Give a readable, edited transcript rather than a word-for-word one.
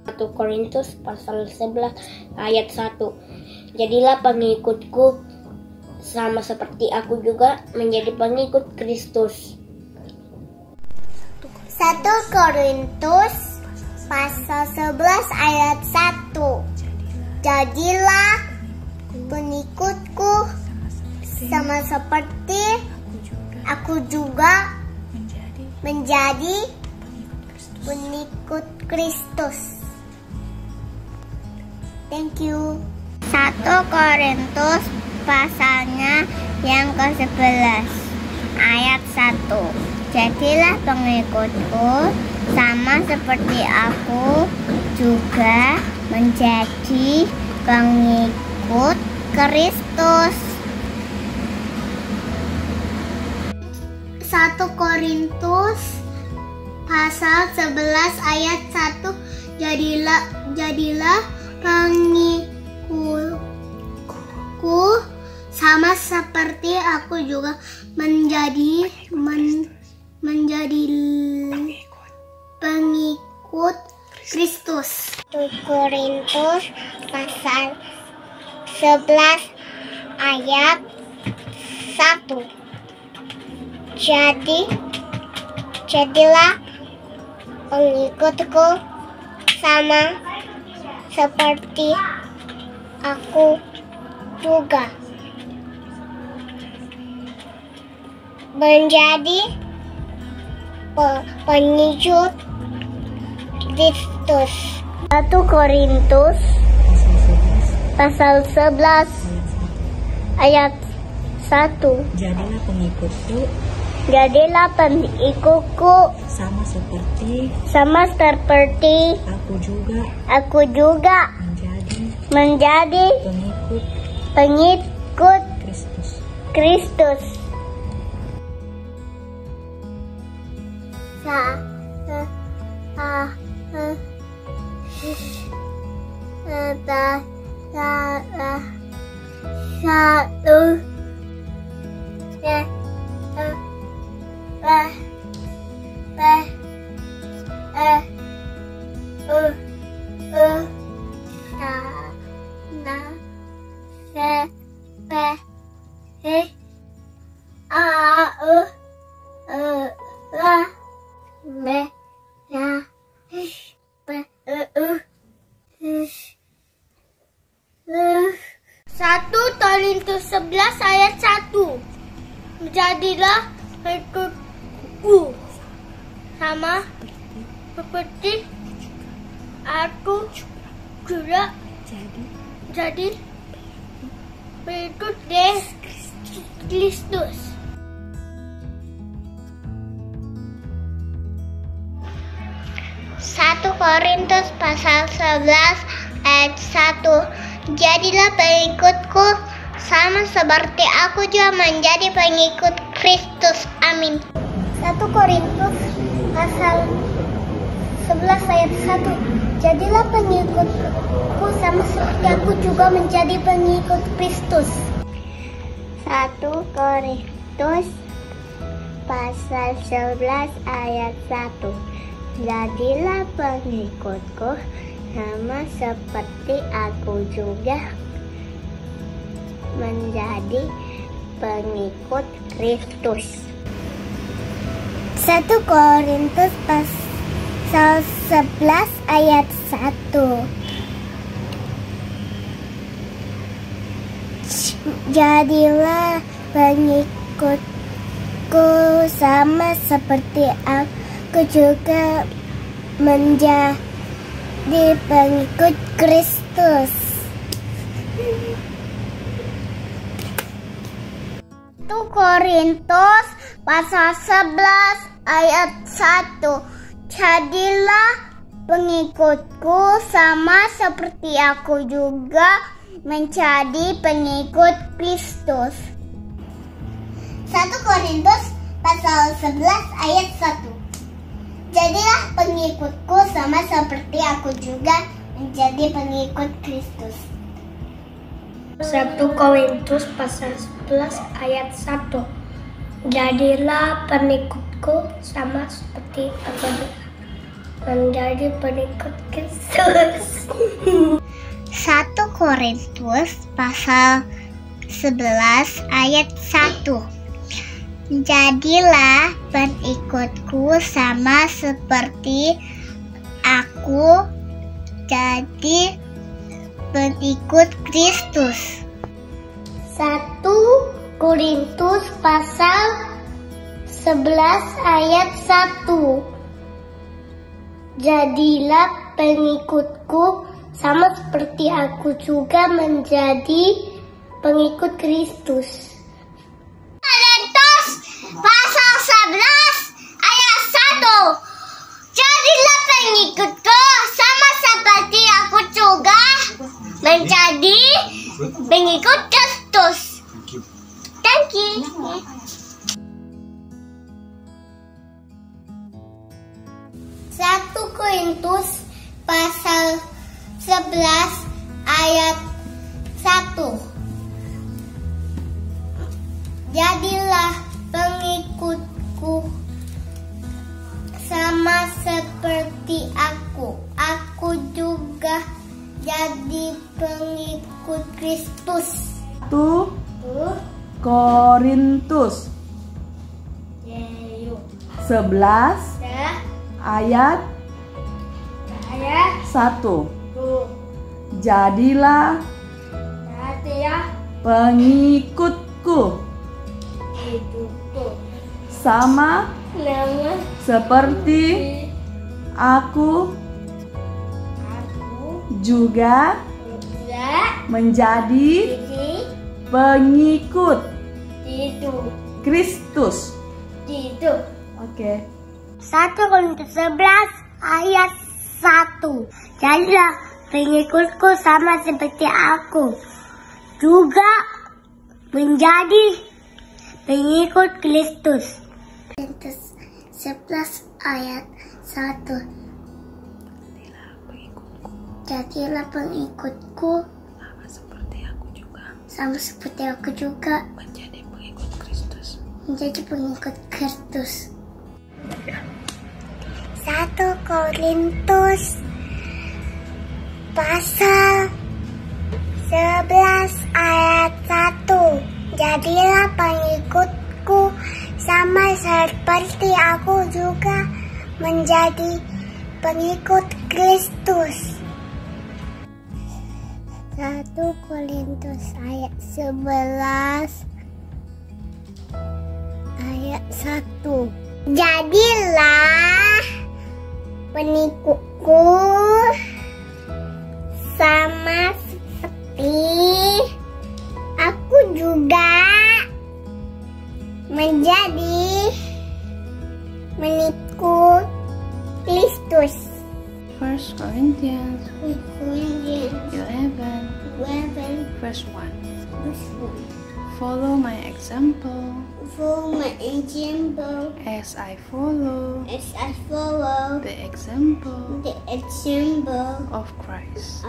1 Korintus pasal 11 ayat 1. Jadilah pengikutku sama seperti aku juga menjadi pengikut Kristus. 1 Korintus pasal 11 ayat 1. Jadilah pengikutku sama seperti aku juga menjadi pengikut Kristus. Thank you. 1 Korintus pasalnya yang ke-11 ayat 1. Jadilah pengikutku sama seperti aku juga menjadi pengikut Kristus. 1 Korintus pasal 11 ayat 1. Jadilah pengikutku sama seperti aku juga menjadi pengikut Kristus. 1 Korintus pasal 11 ayat 1. Jadilah pengikutku sama seperti aku juga menjadi pengikut Kristus. 1 Korintus pasal 11 ayat 1. Jadilah pengikutku sama seperti aku juga menjadi pengikut Kristus. Korintus 11 ayat 1. Jadilah pengikutku sama seperti aku juga jadi pengikut Kristus. 1 Korintus pasal 11 ayat 1. Jadilah pengikutku sama seperti aku juga menjadi pengikut Kristus. Amin. 1 Korintus pasal 11 ayat 1. Jadilah pengikutku sama seperti aku juga menjadi pengikut Kristus. 1 Korintus pasal 11 ayat 1. Jadilah pengikutku sama seperti aku juga menjadi pengikut Kristus. 1 Korintus pasal 11 ayat 1. Jadilah pengikutku sama seperti aku juga menjadi pengikut Kristus. 1 Korintus pasal 11 ayat 1. Jadilah pengikutku sama seperti aku juga menjadi pengikut Kristus. 1 Korintus pasal 11 ayat 1. Jadilah pengikutku sama seperti aku juga menjadi pengikut Kristus. 1 Korintus pasal 11 ayat 1. Jadilah pengikutku sama seperti aku juga menjadi pengikut Kristus. 1 Korintus pasal 11 ayat 1. Jadilah pengikutku sama seperti aku jadi pengikut Kristus. 1 Korintus pasal 11 ayat 1. Jadilah pengikutku sama seperti aku juga menjadi pengikut Kristus. Korintus pasal 11 ayat 1. Jadilah pengikutku sama seperti aku juga menjadi pengikut Kristus. Thank you. 1 Korintus pasal 11 ayat 1. Jadilah pengikutku sama seperti aku juga jadi pengikut Kristus. 1 Korintus 11 ayat 1. Jadilah pengikutku sama seperti aku juga menjadi pengikut Kristus. Oke. 1 Korintus 11 ayat 1. Jadilah pengikutku sama seperti aku juga menjadi pengikut Kristus. Korintus 11 ayat 1. Jadilah pengikutku sama seperti aku juga menjadi pengikut Kristus. 1 Korintus pasal 11 ayat 1. Jadilah pengikutku sama seperti aku juga menjadi pengikut Kristus. 1 Korintus ayat 11 ayat 1. Jadilah pengikutku sama seperti aku juga menjadi pengikut Kristus. 1 Corinthians 11 verse 1. Follow my example as I follow the example of Christ.